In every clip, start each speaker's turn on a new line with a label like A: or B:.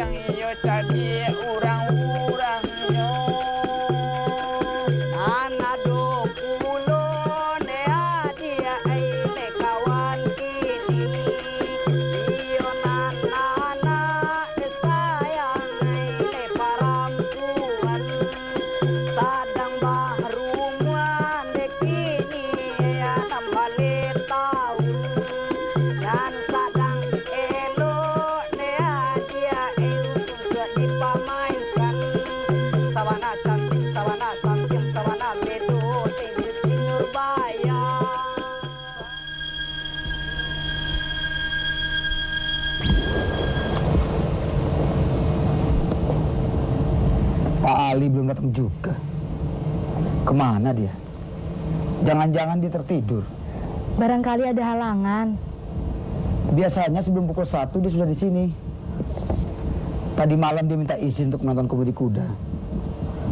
A: yang iyo jadi urang-urang yo. Anak do pulo nea dia ne kawan kini. Iyo nana sayang ne parampuan. Sadang bahruan de kini ya nambale tahu. Dan sadang elo nea dia juga dipamainkan. Sawana samkim sawana bedo tinggi Nurbaya.
B: Pak Ali belum datang juga. Kemana dia? Jangan-jangan dia tertidur.
C: Barangkali ada halangan.
B: Biasanya sebelum pukul 1 dia sudah di sini. Tadi malam dia minta izin untuk menonton komedi kuda.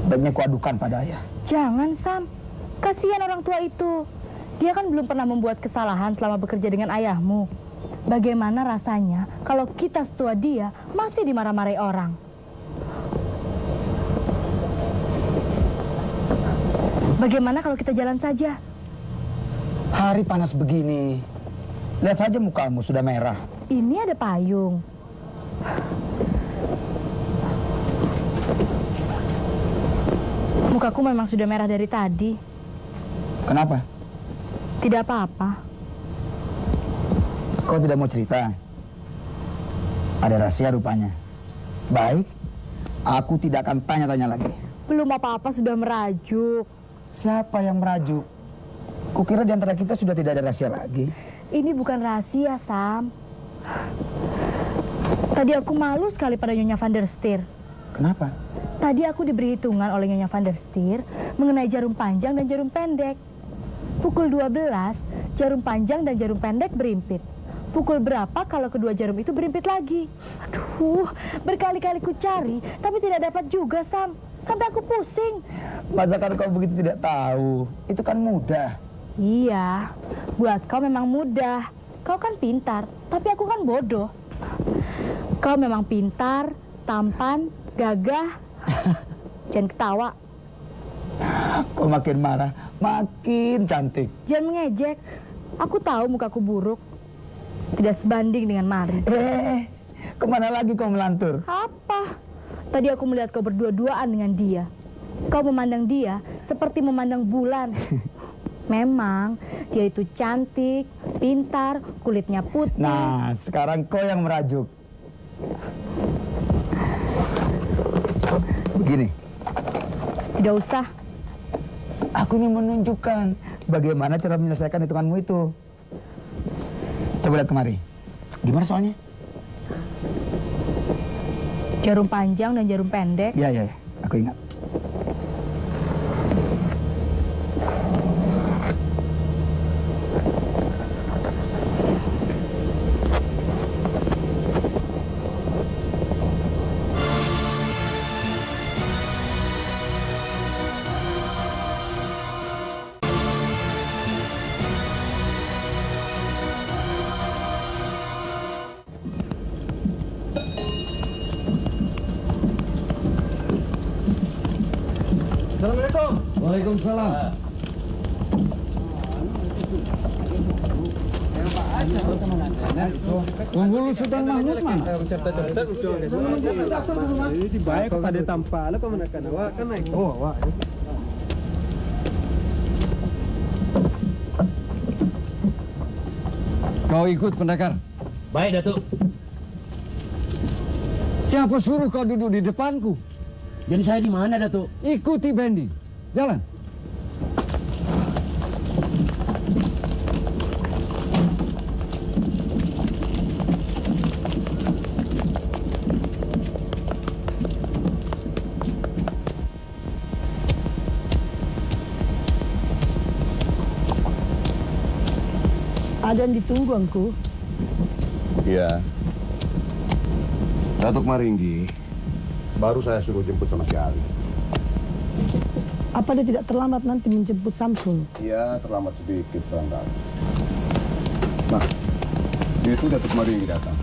B: Baiknya kuadukan pada ayah.
C: Jangan, Sam. Kasihan orang tua itu. Dia kan belum pernah membuat kesalahan selama bekerja dengan ayahmu. Bagaimana rasanya kalau kita setua dia masih dimarah-marahi orang? Bagaimana kalau kita jalan saja?
B: Hari panas begini. Lihat saja mukamu sudah merah.
C: Ini ada payung. Mukaku memang sudah merah dari tadi.
B: Kenapa?
C: Tidak apa-apa.
B: Kau tidak mau cerita? Ada rahasia rupanya. Baik, aku tidak akan tanya-tanya lagi.
C: Belum apa-apa sudah merajuk.
B: Siapa yang merajuk? Kukira di antara kita sudah tidak ada rahasia lagi.
C: Ini bukan rahasia, Sam. Tadi aku malu sekali pada Nyonya van der Stier.
B: Kenapa?
C: Tadi aku diberi hitungan oleh Nyonya van der Stier mengenai jarum panjang dan jarum pendek. Pukul 12, jarum panjang dan jarum pendek berimpit. Pukul berapa kalau kedua jarum itu berimpit lagi? Aduh, berkali-kali ku cari, tapi tidak dapat juga, Sam. Sampai aku pusing.
B: Masakan kau begitu tidak tahu? Itu kan mudah.
C: Iya, buat kau memang mudah. Kau kan pintar, tapi aku kan bodoh. Kau memang pintar, tampan, gagah. Jangan ketawa.
B: Kau makin marah, makin cantik.
C: Jangan mengejek. Aku tahu mukaku buruk. Tidak sebanding dengan Mari.
B: Kemana lagi kau melantur?
C: Apa? Tadi aku melihat kau berdua-duaan dengan dia. Kau memandang dia seperti memandang bulan. Memang, dia itu cantik, pintar, kulitnya putih.
B: Nah, sekarang kau yang merajuk. Begini.
C: Tidak usah.
B: Aku ingin menunjukkan bagaimana cara menyelesaikan hitunganmu itu. Coba lihat kemari. Gimana soalnya?
C: Jarum panjang dan jarum pendek.
B: Ya, aku ingat.
D: Assalamualaikum.
E: Waalaikumsalam. Penghulu Sultan Mahmud mah.
D: Ini baik kepada tanpa lo kau menekan awak kan naik. Oh, awak.
E: Kau ikut pendekar.
F: Baik, Datuk.
E: Siapa suruh kau duduk di depanku?
F: Jadi saya di mana, Datuk?
E: Ikuti Bendi. Jalan.
C: Ada yang ditunggu, Angku.
G: Iya. Datuk Maringgi, baru saya suruh jemput sama si Ali.
C: Apa dia tidak terlambat nanti menjemput Samsul?
G: Iya, terlambat sedikit, Rangga. Nah, itu Datuk Maringgi datang.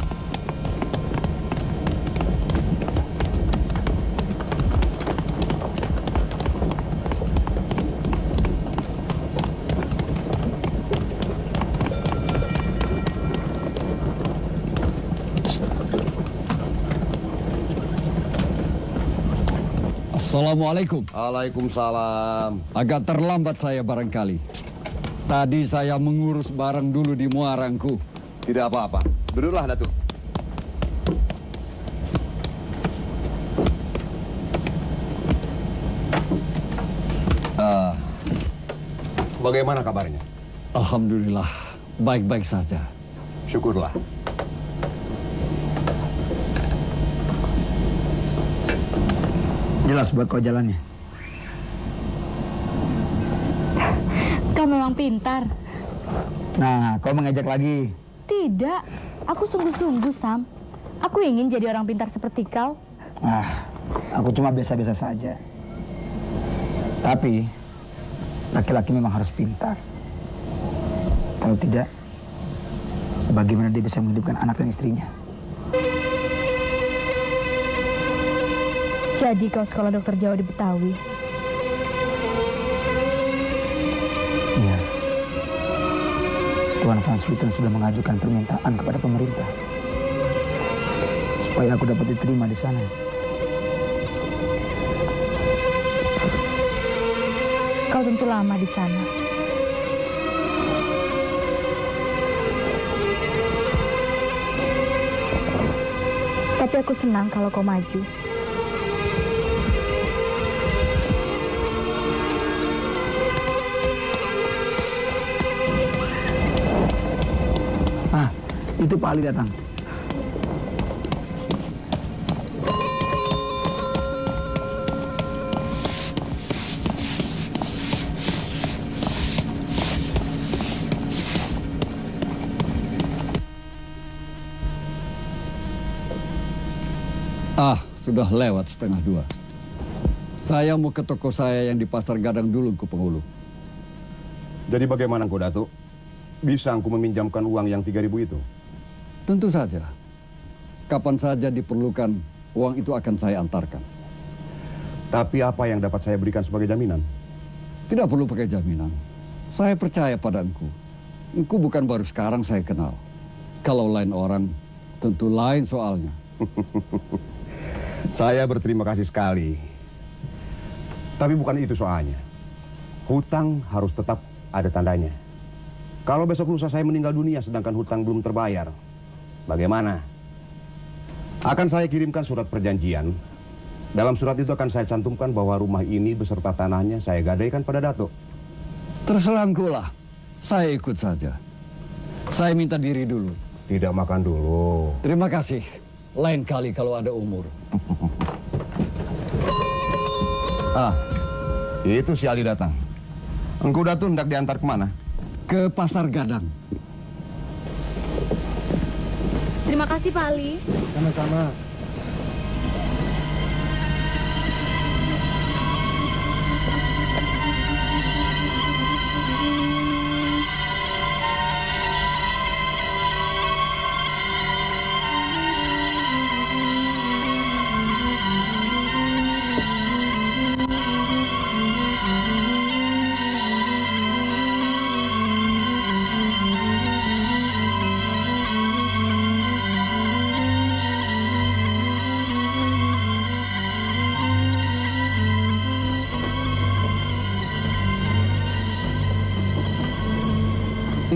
E: Assalamualaikum.
G: Waalaikumsalam.
E: Agak terlambat saya barangkali. Tadi saya mengurus barang dulu di muarangku.
G: Tidak apa-apa. Duduklah, Datuk. Bagaimana kabarnya?
E: Alhamdulillah, baik-baik saja.
G: Syukurlah.
B: Jelas buat kau jalannya.
C: Kau memang pintar.
B: Nah, kau mengejek lagi.
C: Tidak, aku sungguh-sungguh, Sam. Aku ingin jadi orang pintar seperti kau.
B: Aku cuma biasa-biasa saja. Tapi, laki-laki memang harus pintar. Kalau tidak, bagaimana dia bisa menghidupkan anak dan istrinya?
C: Jadi kau sekolah dokter Jawa di Betawi.
B: Iya. Tuan Van Swieten sudah mengajukan permintaan kepada pemerintah supaya aku dapat diterima di sana.
C: Kau tentu lama di sana. Tapi aku senang kalau kau maju.
B: Itu Pak Ali datang.
E: Sudah lewat 1:30. Saya mau ke toko saya yang di Pasar Gadang dulu ke Penghulu.
G: Jadi bagaimana engkau, Datuk? Bisa engkau meminjamkan uang yang 3.000 itu?
E: Tentu saja. Kapan saja diperlukan, uang itu akan saya antarkan.
G: Tapi apa yang dapat saya berikan sebagai jaminan?
E: Tidak perlu pakai jaminan. Saya percaya pada engkau. Engkau bukan baru sekarang saya kenal. Kalau lain orang, tentu lain soalnya.
G: Saya berterima kasih sekali. Tapi bukan itu soalnya. Hutang harus tetap ada tandanya. Kalau besok lusa saya meninggal dunia sedangkan hutang belum terbayar, bagaimana? Akan saya kirimkan surat perjanjian. Dalam surat itu akan saya cantumkan bahwa rumah ini beserta tanahnya saya gadaikan pada Datuk.
E: Terserah engkau lah. Saya ikut saja. Saya minta diri dulu.
G: Tidak makan dulu.
E: Terima kasih. Lain kali kalau ada umur.
G: Itu si Ali datang. Engkau Datuk hendak diantar kemana?
E: Ke Pasar Gadang.
C: Terima kasih, Pak Ali.
D: Sama-sama.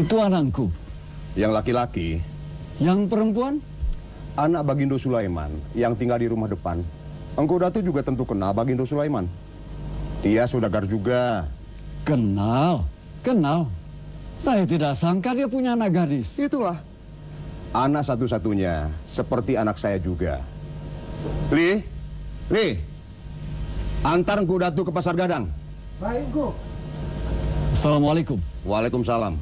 E: Itu anakku.
G: Yang laki-laki,
E: Yang perempuan?
G: anak Bagindo Sulaiman yang tinggal di rumah depan. Engkau Datuk juga tentu kenal Bagindo Sulaiman. Dia saudagar juga.
E: Kenal. Kenal. Saya tidak sangka dia punya anak gadis.
G: Itulah. Anak satu-satunya, seperti anak saya juga. Li, antar engkau Datuk ke Pasar Gadang.
D: Baik, Go.
E: Assalamualaikum.
G: Waalaikumsalam.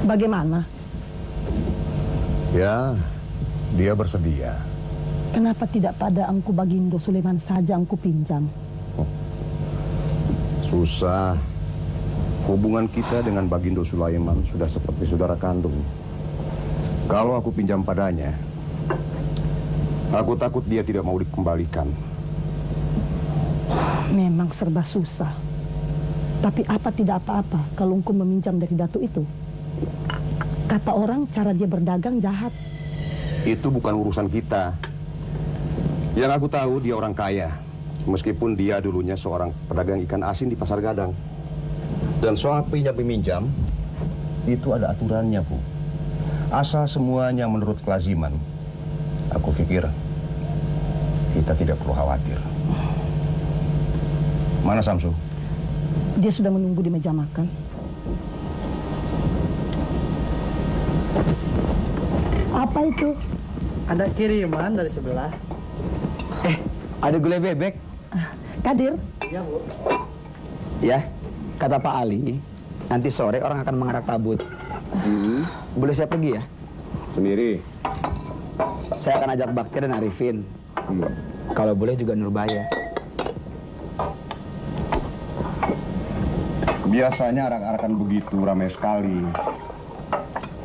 H: Bagaimana?
G: Ya, dia bersedia.
H: Kenapa tidak pada Engku Bagindo Sulaiman saja Engku pinjam?
G: Susah. Hubungan kita dengan Bagindo Sulaiman sudah seperti saudara kandung. Kalau aku pinjam padanya, aku takut dia tidak mau dikembalikan.
H: Memang serba susah. Tapi apa tidak apa-apa kalau engkau meminjam dari Datuk itu. Kata orang cara dia berdagang jahat.
G: Itu bukan urusan kita. Yang aku tahu dia orang kaya. Meskipun dia dulunya seorang pedagang ikan asin di Pasar Gadang. Dan soal pinjam-meminjam, itu ada aturannya, Bu. Asal semuanya menurut kelaziman, aku pikir kita tidak perlu khawatir. Mana Samsu?
H: Dia sudah menunggu di meja makan. Apa itu?
D: Ada kiriman dari sebelah.
B: Ada gulai bebek.
H: Kadir,
D: Ya, Bu.
B: Ya, kata Pak Ali, nanti sore orang akan mengarak tabut. Boleh saya pergi ya?
G: Sendiri.
B: Saya akan ajak Bakti dan Arifin. Kalau boleh juga Nurbaya.
G: Biasanya arak-arakan begitu ramai sekali.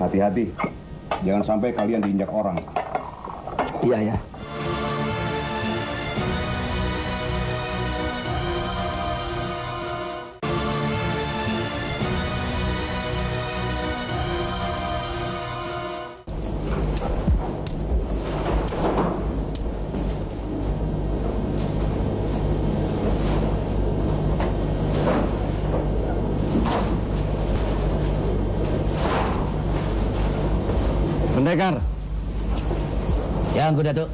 G: Hati-hati, jangan sampai kalian diinjak orang.
B: Iya ya.
E: Pendekar,
F: Ya, Angku Datuk.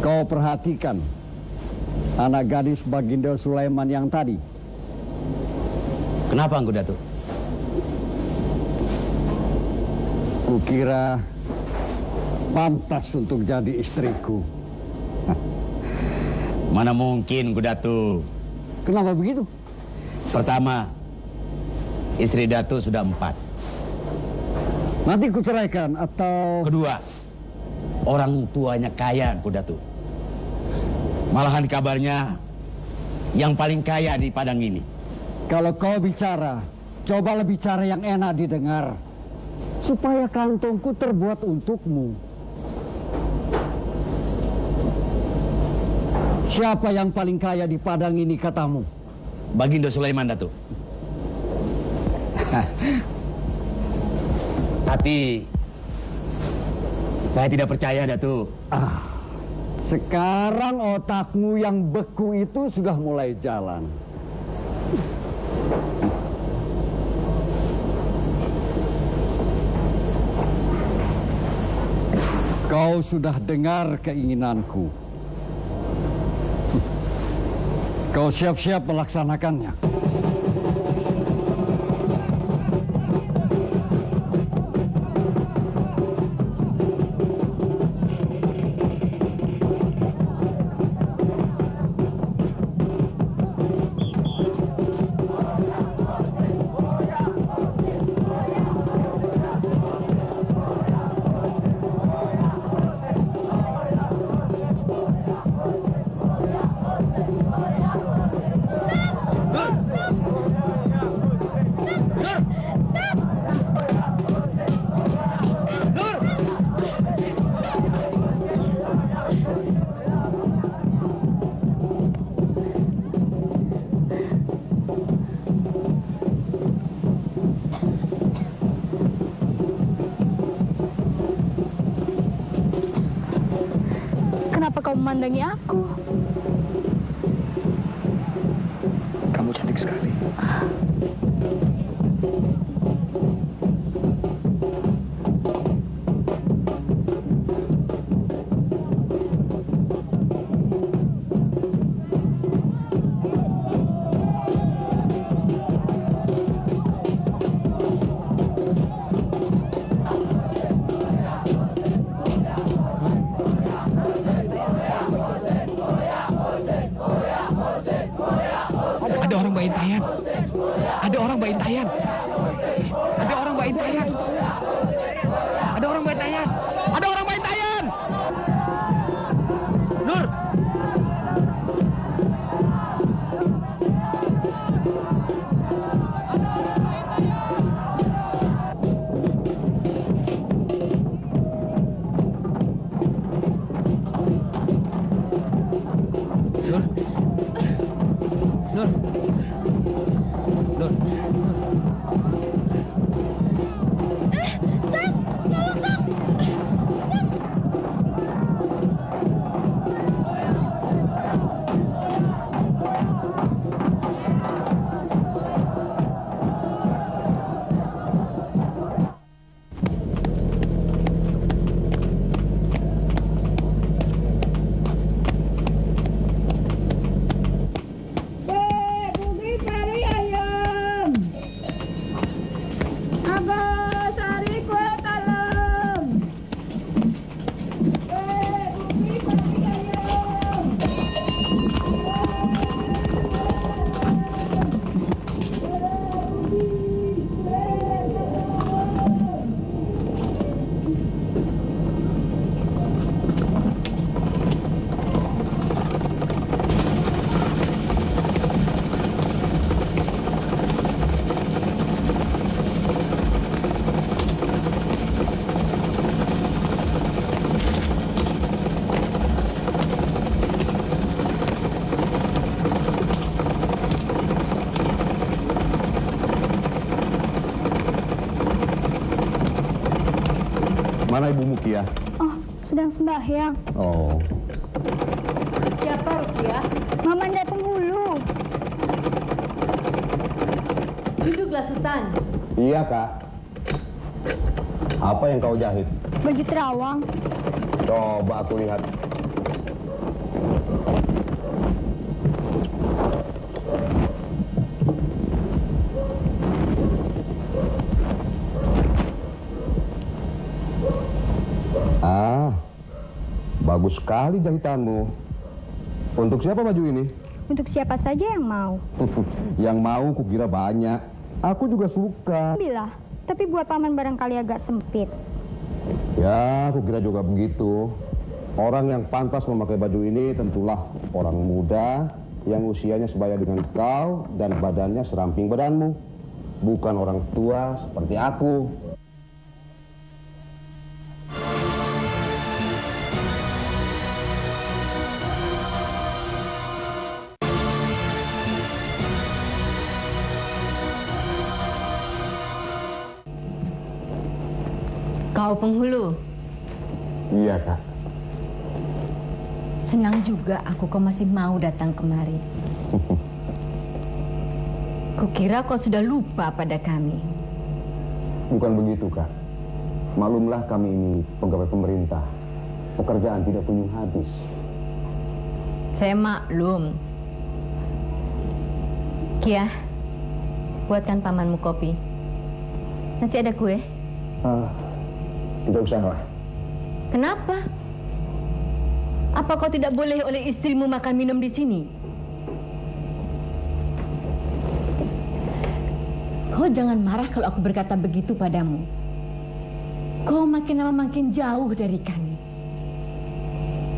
E: kau perhatikan anak gadis Baginda Sulaiman yang tadi.
F: Kenapa, Angku Datuk?
E: Kukira pantas untuk jadi istriku.
F: Mana mungkin, Angku Datuk?
E: Kenapa begitu?
F: Pertama, istri Datuk sudah 4.
E: Nanti kuceraikan atau...
F: Kedua, orang tuanya kaya, Angku Datuk. Malahan kabarnya yang paling kaya di Padang ini.
E: Kalau kau bicara, cobalah bicara yang enak didengar. Supaya kantongku terbuat untukmu. Siapa yang paling kaya di Padang ini katamu?
F: Baginda Sulaiman, Datuk. Tapi saya tidak percaya, Datuk.
E: Sekarang otakmu yang beku itu sudah mulai jalan. Kau sudah dengar keinginanku. Kau siap-siap melaksanakannya.
C: Kenapa kau memandangi aku?
B: Kamu cantik sekali.
I: Ada orang Baintayan. Ada orang Baintayan. Ada orang Baintayan. Ada orang Baintayan. Ada orang Baintayan. Nur. Nur. Nur.
C: Sam, tolong Sam.
G: Mana ibumu, Kia?
C: Oh, sedang sembahyang.
G: Oh,
C: Siapa Rukia? Mamanda Penghulu. Duduklah Sultan.
G: iya, Kak. Apa yang kau jahit?
C: Baju terawang.
G: Coba aku lihat. Bagus sekali jahitanmu. Untuk siapa baju ini?
C: Untuk siapa saja yang mau.
G: Yang mau kukira banyak. Aku juga suka.
C: Bila, tapi buat paman barangkali agak sempit.
G: Ya, kukira juga begitu. Orang yang pantas memakai baju ini tentulah orang muda yang usianya sebaya dengan kau dan badannya seramping badanmu. Bukan orang tua seperti aku.
J: Kau Penghulu?
G: Iya, Kak.
J: Senang juga aku kau masih mau datang kemari. Kukira kau sudah lupa pada kami.
G: Bukan begitu, Kak. Maklumlah kami ini pegawai pemerintah. Pekerjaan tidak kunjung habis.
J: Saya maklum. Kia, buatkan pamanmu kopi. Masih ada kue?
G: Tidak usah lah.
J: Kenapa? Apa kau tidak boleh oleh istrimu makan minum di sini? Kau jangan marah kalau aku berkata begitu padamu. Kau makin lama makin jauh dari kami.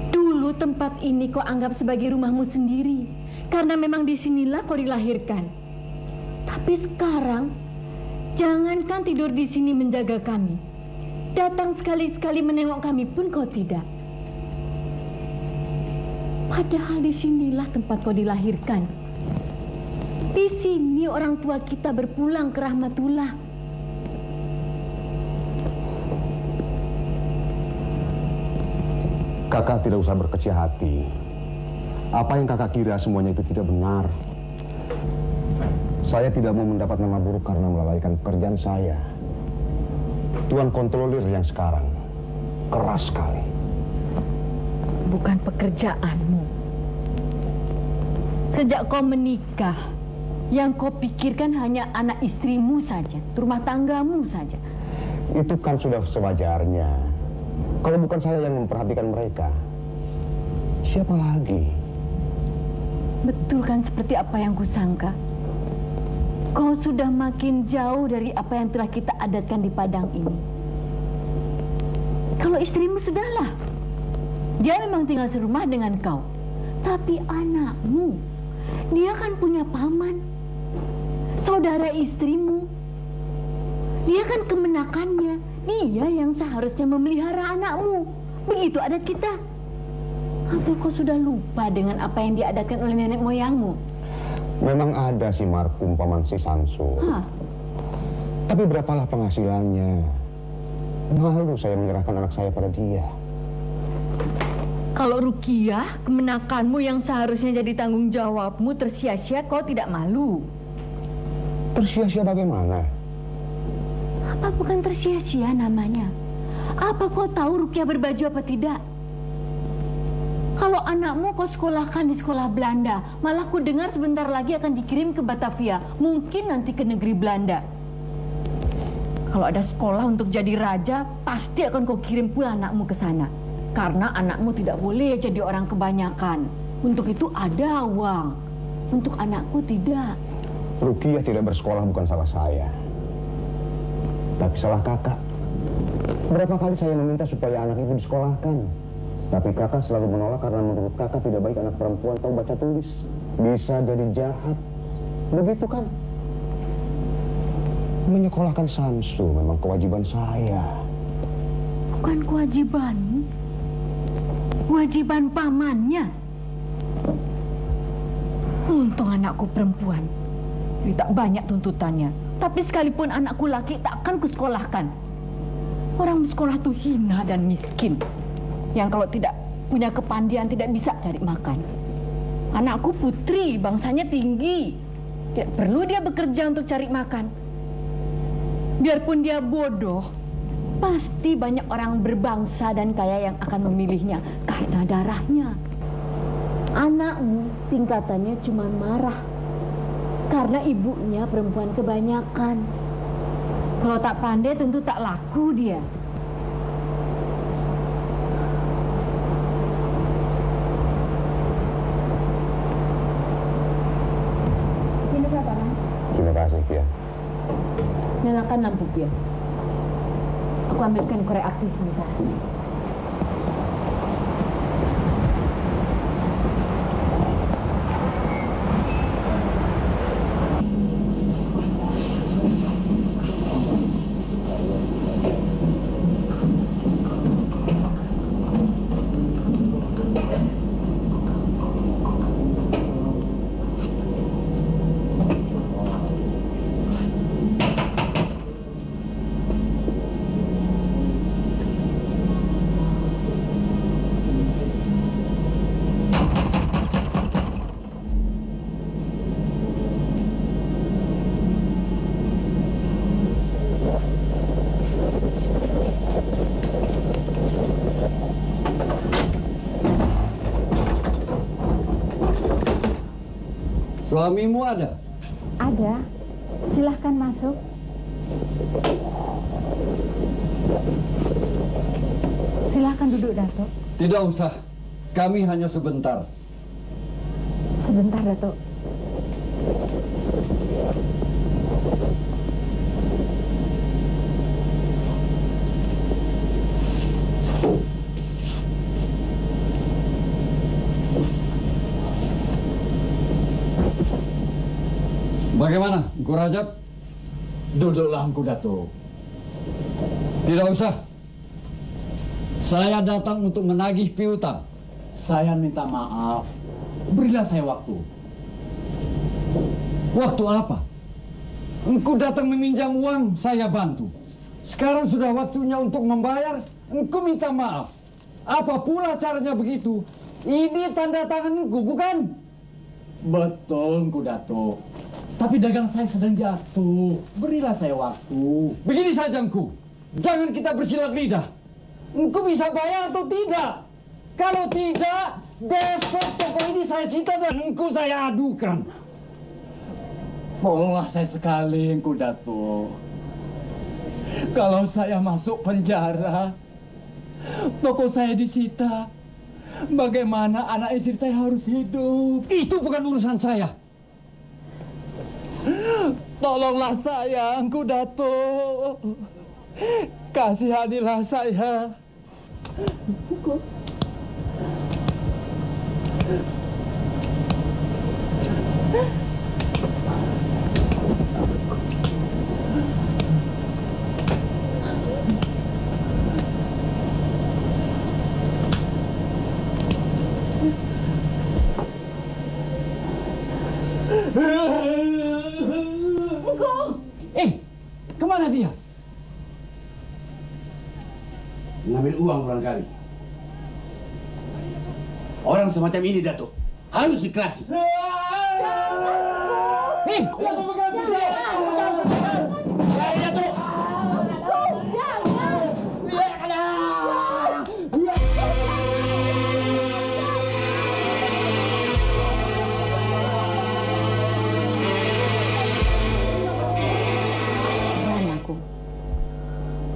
J: Dulu tempat ini kau anggap sebagai rumahmu sendiri, karena memang disinilah kau dilahirkan. Tapi sekarang, jangankan tidur di sini menjaga kami. Datang sekali-sekali menengok kami pun kau tidak. Padahal disinilah tempat kau dilahirkan. Di sini orang tua kita berpulang ke rahmatullah.
G: Kakak tidak usah berkecil hati. Apa yang kakak kira semuanya itu tidak benar. Saya tidak mau mendapat nama buruk karena melalaikan pekerjaan saya. Tuan kontrolir yang sekarang keras sekali.
J: Bukan pekerjaanmu. Sejak kau menikah, yang kau pikirkan hanya anak istrimu saja, rumah tanggamu saja.
G: Itu kan sudah sewajarnya. Kalau bukan saya yang memperhatikan mereka, siapa lagi?
J: Betul kan seperti apa yang kusangka? Kau sudah makin jauh dari apa yang telah kita adatkan di Padang ini. Kalau istrimu sudahlah. Dia memang tinggal serumah dengan kau. Tapi anakmu, dia kan punya paman. Saudara istrimu. Dia kan kemenakannya. Dia yang seharusnya memelihara anakmu. Begitu adat kita. Atau kau sudah lupa dengan apa yang diadatkan oleh nenek moyangmu?
G: Memang ada si marhum paman si Samsul.
J: Hah?
G: Tapi berapalah penghasilannya? Malu saya menyerahkan anak saya pada dia.
J: Kalau Rukiah, kemenakanmu yang seharusnya jadi tanggung jawabmu tersia-sia, kau tidak malu.
G: Tersia-sia bagaimana?
J: Apa bukan tersia-sia namanya? Apa kau tahu Rukiah berbaju apa tidak? Kalau anakmu kau sekolahkan di sekolah Belanda, malah ku dengar sebentar lagi akan dikirim ke Batavia, mungkin nanti ke negeri Belanda. Kalau ada sekolah untuk jadi raja, pasti akan kau kirim pula anakmu ke sana. Karena anakmu tidak boleh jadi orang kebanyakan. Untuk itu ada uang. Untuk anakku tidak.
G: Rukiah tidak bersekolah bukan salah saya, tapi salah kakak. Berapa kali saya meminta supaya anak itu disekolahkan, tapi kakak selalu menolak karena menurut kakak tidak baik anak perempuan tahu baca tulis. Bisa jadi jahat. Begitu kan? Menyekolahkan Samsul memang kewajiban saya.
J: Bukan kewajibanmu. Kewajiban pamannya. Untung anakku perempuan. Jadi tak banyak tuntutannya. Tapi sekalipun anakku laki tak akan kusekolahkan. Orang sekolah tuh hina dan miskin. Yang kalau tidak punya kepandian tidak bisa cari makan. Anakku putri, bangsanya tinggi. Tidak perlu dia bekerja untuk cari makan. Biarpun dia bodoh, pasti banyak orang berbangsa dan kaya yang akan memilihnya karena darahnya. Anakmu tingkatannya cuma marah karena ibunya perempuan kebanyakan. Kalau tak pandai tentu tak laku dia.
G: Terima kasih, Pia.
J: Nyalakan lampu, Pia. Aku ambilkan korek api sebentar.
E: Suamimu ada?
C: Ada. Silahkan masuk. Silahkan duduk, Datuk.
E: Tidak usah. Kami hanya sebentar.
C: Sebentar, Datuk.
E: Bagaimana, Engku Rajab?
F: Duduklah Engku Datuk.
E: Tidak usah. Saya datang untuk menagih piutang.
F: Saya minta maaf. Berilah saya waktu.
E: Waktu apa? Engku datang meminjam uang, saya bantu. Sekarang sudah waktunya untuk membayar, engku minta maaf. Apa pula caranya begitu? Ini tanda tangan engku, bukan?
F: Betul Engku Datuk. Tapi dagang saya sedang jatuh. Berilah saya waktu.
E: Begini saja engku. Jangan kita bersilat lidah. Engku bisa bayar atau tidak? Kalau tidak, besok toko ini saya sita dan engku saya adukan.
F: Tolonglah saya sekali Engku Datuk. Kalau saya masuk penjara, toko saya disita. Bagaimana anak istri saya harus hidup?
E: Itu bukan urusan saya.
F: Tolonglah saya, Engku Datuk. Kasihanilah saya.
E: Kemana dia?
K: Mengambil uang barangkali. Orang semacam ini, Datuk, harus ikhlasi.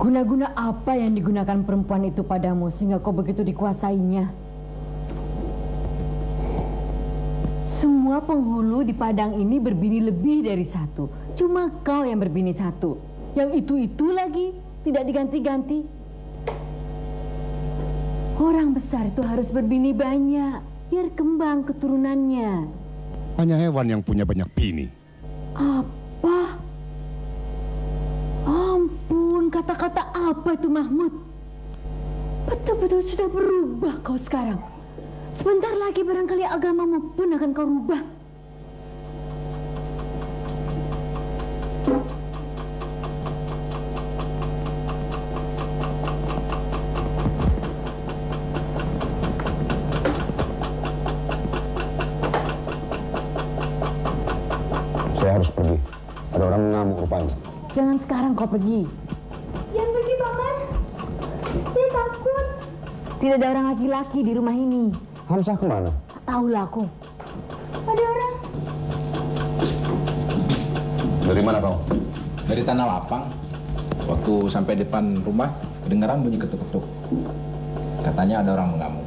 J: Guna-guna apa yang digunakan perempuan itu padamu sehingga kau begitu dikuasainya? Semua penghulu di padang ini berbini lebih dari satu. Cuma kau yang berbini satu. Yang itu lagi tidak diganti-ganti. Orang besar itu harus berbini banyak, biar kembang keturunannya.
G: Hanya hewan yang punya banyak bini.
J: Apa? Ampun, kata-kata apa itu Mahmud? Betul-betul sudah berubah kau sekarang. Sebentar lagi barangkali agamamu pun akan kau rubah.
G: Saya harus pergi. Ada orang mengamuk rupanya.
J: Jangan sekarang kau pergi.
C: Jangan pergi, Paman. Saya takut.
J: Tidak ada orang laki-laki di rumah ini.
G: Hamzah kemana?
J: Tak tahulah aku.
C: Ada orang.
G: Dari mana kau?
L: Dari Tanah Lapang. Waktu sampai depan rumah, kedengaran bunyi ketuk-ketuk. Katanya ada orang mengamuk.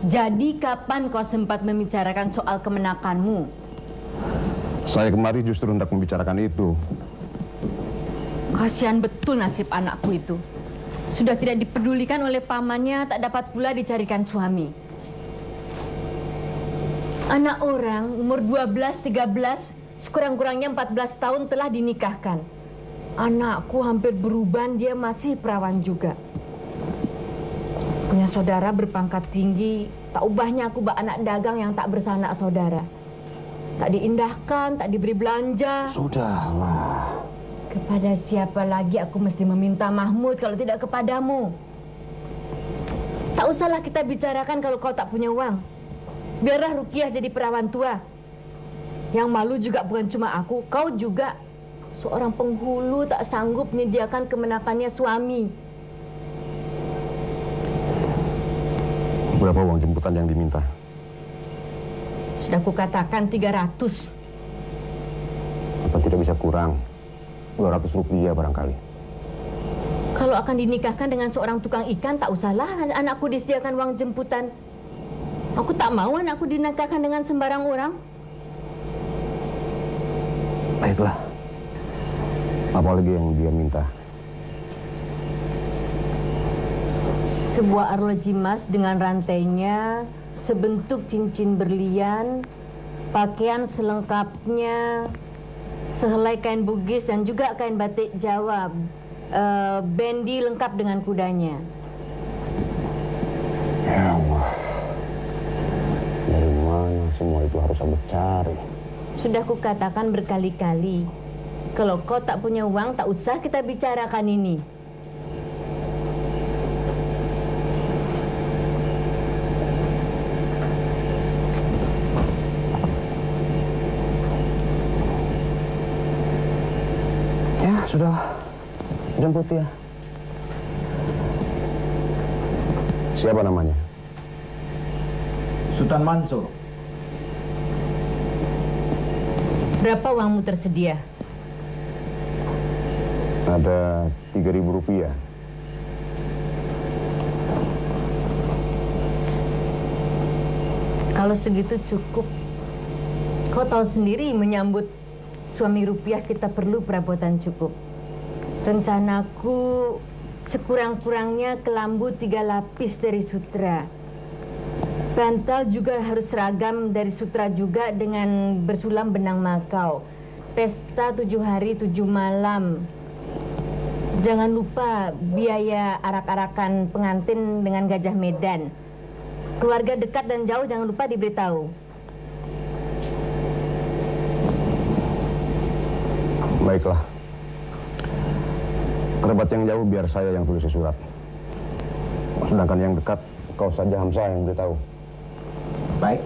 J: Jadi kapan kau sempat membicarakan soal kemenakanmu?
G: Saya kemari justru hendak membicarakan itu.
J: Kasihan betul nasib anakku itu. Sudah tidak dipedulikan oleh pamannya, tak dapat pula dicarikan suami. Anak orang umur 12, 13, sekurang-kurangnya 14 tahun telah dinikahkan. Anakku hampir beruban, dia masih perawan juga. Punya saudara berpangkat tinggi, tak ubahnya aku bak anak dagang yang tak bersanak saudara. Tak diindahkan, tak diberi belanja.
G: Sudahlah.
J: Kepada siapa lagi aku mesti meminta Mahmud kalau tidak kepadamu? Tak usahlah kita bicarakan kalau kau tak punya uang. Biarlah Rukiah jadi perawan tua. Yang malu juga bukan cuma aku, kau juga. Seorang penghulu tak sanggup menyediakan kemenakannya suami.
G: Berapa uang jemputan yang diminta?
J: Sudah kukatakan 300.
G: Apa tidak bisa kurang? 200 rupiah barangkali.
J: Kalau akan dinikahkan dengan seorang tukang ikan, tak usahlah anakku disediakan uang jemputan. Aku tak mau anakku dinikahkan dengan sembarang orang.
G: Baiklah. Apalagi yang dia minta?
J: Sebuah arloji emas dengan rantainya, sebentuk cincin berlian, pakaian selengkapnya, sehelai kain Bugis dan juga kain batik Jawa, bendi lengkap dengan kudanya.
G: Ya Allah, dari mana semua itu harus aku cari?
J: Sudah kukatakan berkali-kali, kalau kau tak punya uang, tak usah kita bicarakan ini.
G: Sudah, jemput ya. Siapa namanya?
L: Sultan Mansur.
J: Berapa uangmu tersedia?
G: Ada 3.000 rupiah.
J: Kalau segitu cukup. Kau tahu sendiri menyambut suami Rupiah kita perlu perabotan cukup. Rencanaku Sekurang-kurangnya kelambu 3 lapis dari sutra. Bantal juga harus seragam dari sutra juga dengan bersulam benang makau. Pesta 7 hari 7 malam. Jangan lupa biaya arak-arakan pengantin dengan Gajah Medan. Keluarga dekat dan jauh jangan lupa diberitahu.
G: Baiklah. Kerabat yang jauh biar saya yang tulis surat. Sedangkan yang dekat kau saja Hamzah yang beritahu.
L: Baik.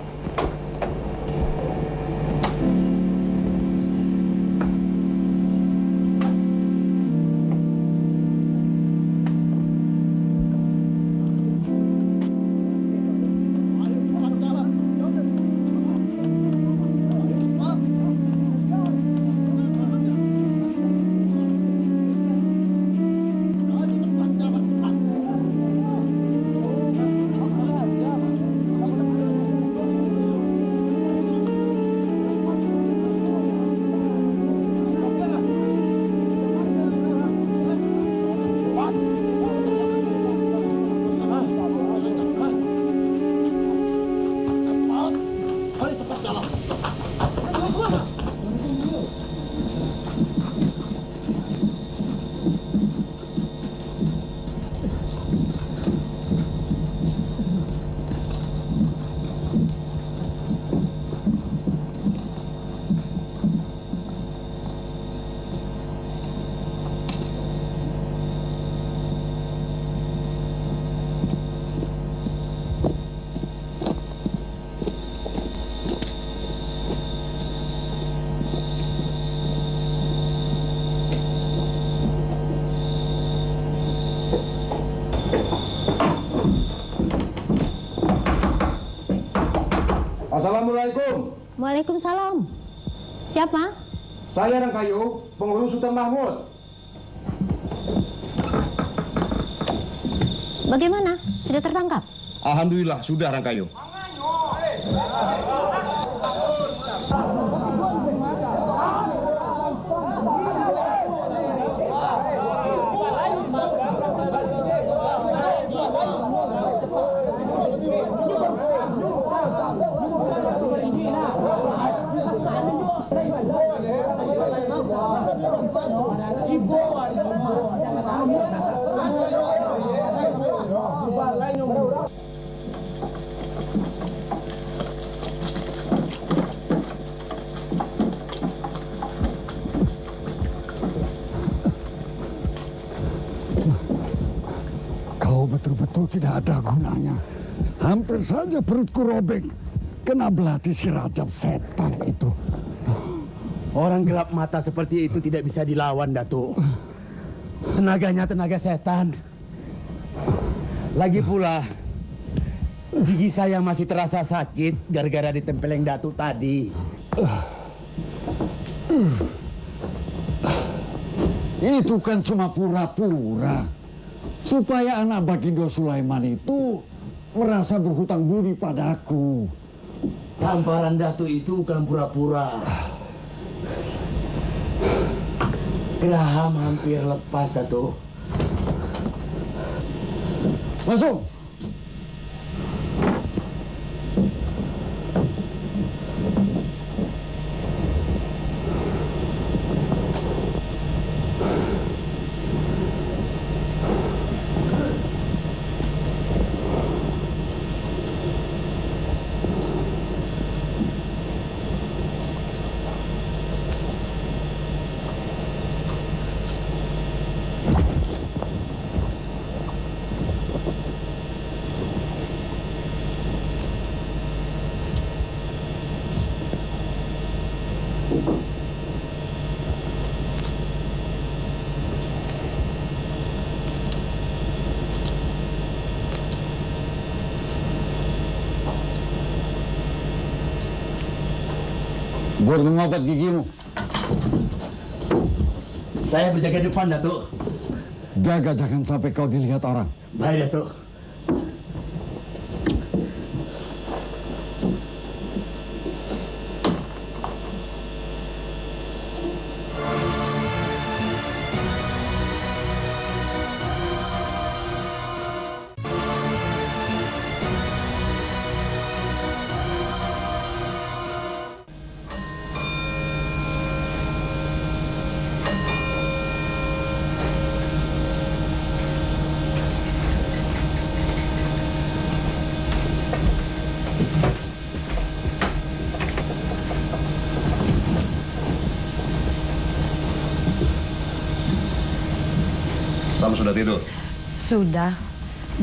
G: Assalamualaikum.
M: Waalaikumsalam. Siapa?
G: Saya Rangkayu, pengurus Sultan Mahmud.
M: Bagaimana? Sudah tertangkap?
G: Alhamdulillah sudah Rangkayu.
E: Kau betul-betul tidak ada gunanya. Hampir saja perutku robek kena belati si Rajab setan itu.
K: Orang gelap mata seperti itu tidak bisa dilawan, Datuk. Tenaganya tenaga setan. Lagi pula, gigi saya masih terasa sakit gara-gara ditempeleng Datuk tadi.
E: Itu kan cuma pura-pura. Supaya anak Bagindo Sulaiman itu merasa berhutang budi padaku.
K: Tamparan Datuk itu bukan pura-pura. Geraham hampir lepas, Datuk.
E: Masuk. Buat mengobat gigimu.
K: Saya berjaga depan, Datuk.
E: Jaga jangan sampai kau dilihat orang.
K: Baik, Datuk.
G: Sudah tidur?
H: Sudah.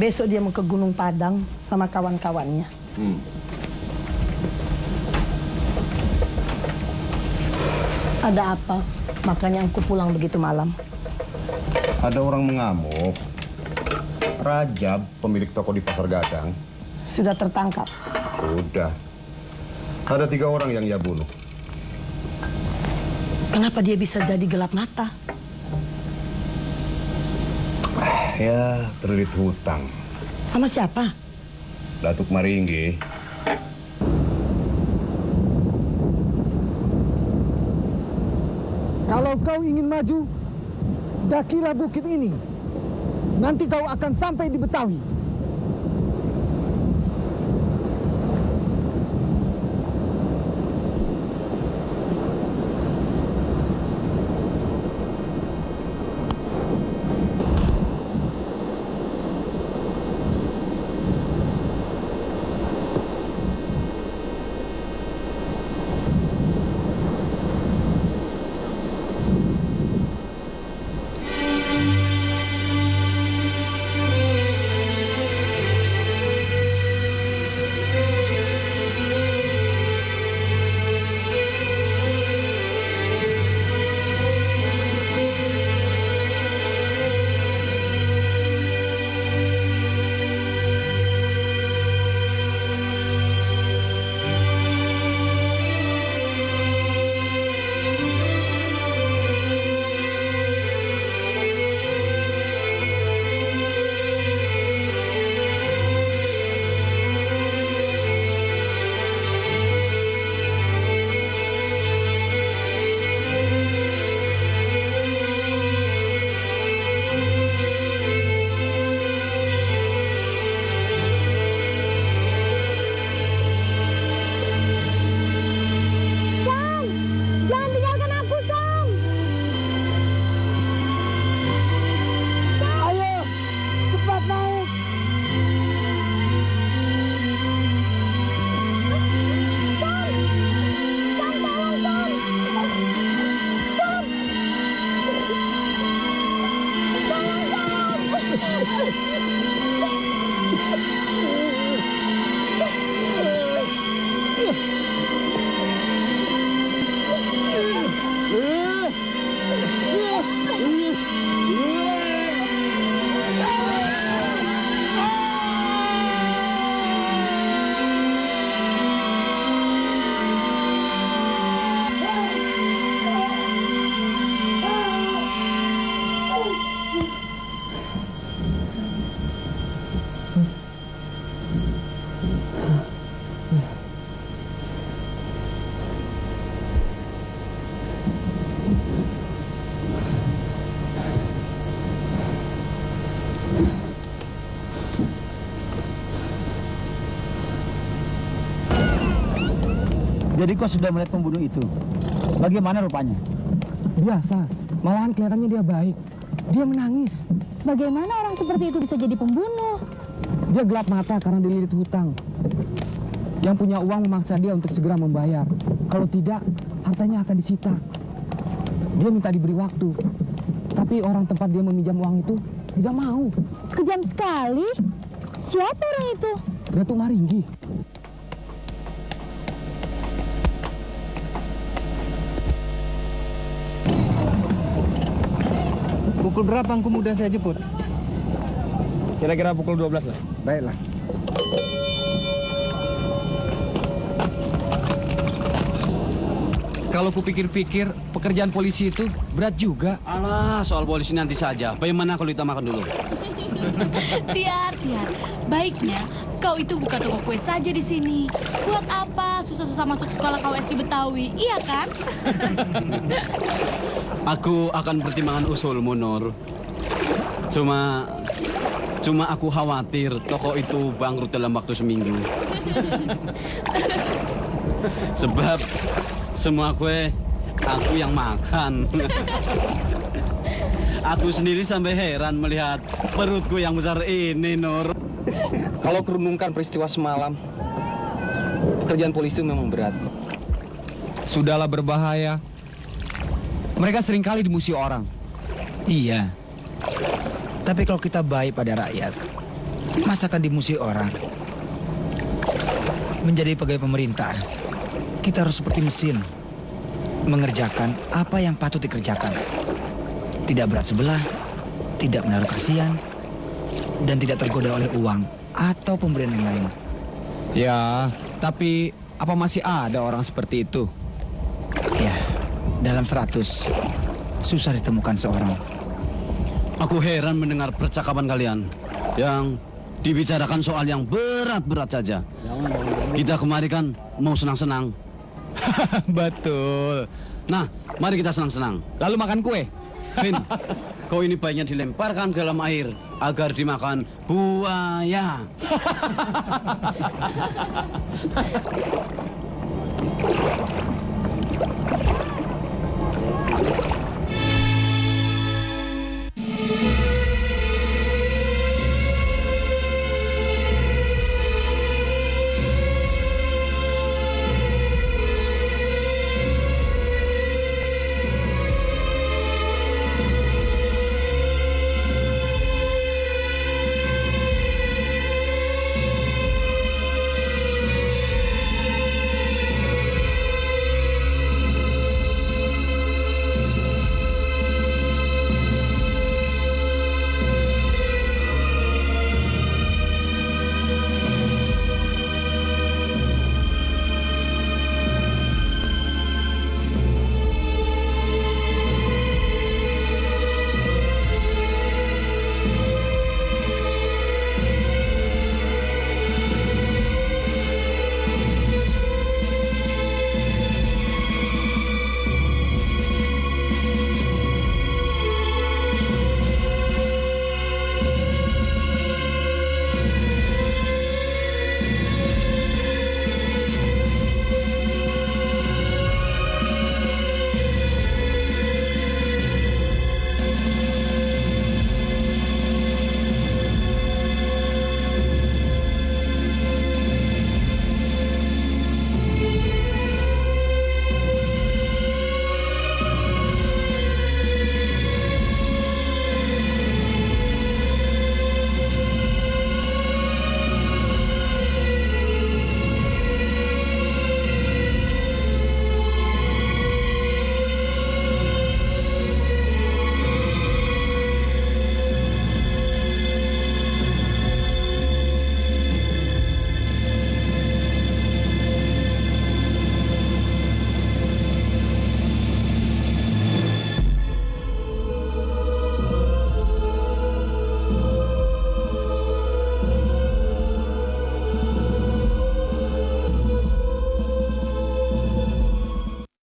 H: Besok dia mau ke Gunung Padang sama kawan-kawannya. Ada apa? Makanya aku pulang begitu malam.
G: Ada orang mengamuk. Rajab, pemilik toko di Pasar Gadang.
H: Sudah tertangkap.
G: Sudah. Ada 3 orang yang ia bunuh.
H: Kenapa dia bisa jadi gelap mata?
G: Ya, terlilit hutang.
H: Sama siapa?
G: Datuk Maringgi.
E: Kalau kau ingin maju, dakilah bukit ini. Nanti kau akan sampai di Betawi.
B: Jadi kau sudah melihat pembunuh itu? Bagaimana rupanya?
I: Biasa, malahan kelihatannya dia baik. Dia menangis.
C: Bagaimana orang seperti itu bisa jadi pembunuh?
I: Dia gelap mata karena dililit hutang. Yang punya uang memaksa dia untuk segera membayar. Kalau tidak, hartanya akan disita. Dia minta diberi waktu. Tapi orang tempat dia meminjam uang itu tidak mau.
C: Kejam sekali. Siapa orang itu?
I: Datuk Maringgi.
K: Pukul berapa Engku Muda saya jemput?
D: Kira-kira pukul 12 lah.
K: Baiklah.
I: Kalau kupikir-pikir, pekerjaan polisi itu berat juga.
N: Alah, soal polisi nanti saja. Bagaimana kalau kita makan dulu?
J: Tiar, baiknya kau itu buka toko kue saja di sini. Buat apa susah-susah masuk sekolah KWS di Betawi, iya kan?
N: Aku akan pertimbangkan usulmu, Nur. Cuma aku khawatir toko itu bangkrut dalam waktu seminggu. Sebab semua kue aku yang makan. Aku sendiri sampai heran melihat perutku yang besar ini, Nur.
I: Kalau kerunungkan peristiwa semalam, pekerjaan polisi itu memang berat. Sudahlah berbahaya. Mereka seringkali dimusuhi orang.
N: Iya.
B: Tapi kalau kita baik pada rakyat, masa akan dimusuhi orang? Menjadi pegawai pemerintah, kita harus seperti mesin, mengerjakan apa yang patut dikerjakan. Tidak berat sebelah, tidak menaruh kasihan, dan tidak tergoda oleh uang atau pemberian yang lain.
I: Ya, tapi apa masih ada orang seperti itu?
B: Ya, dalam 100 susah ditemukan seorang.
N: Aku heran mendengar percakapan kalian yang dibicarakan soal yang berat-berat saja. Kita kemari kan mau senang-senang.
I: Betul.
N: Nah, mari kita senang-senang.
I: Lalu makan kue.
N: Vin, kau ini baiknya dilemparkan ke dalam air agar dimakan buaya.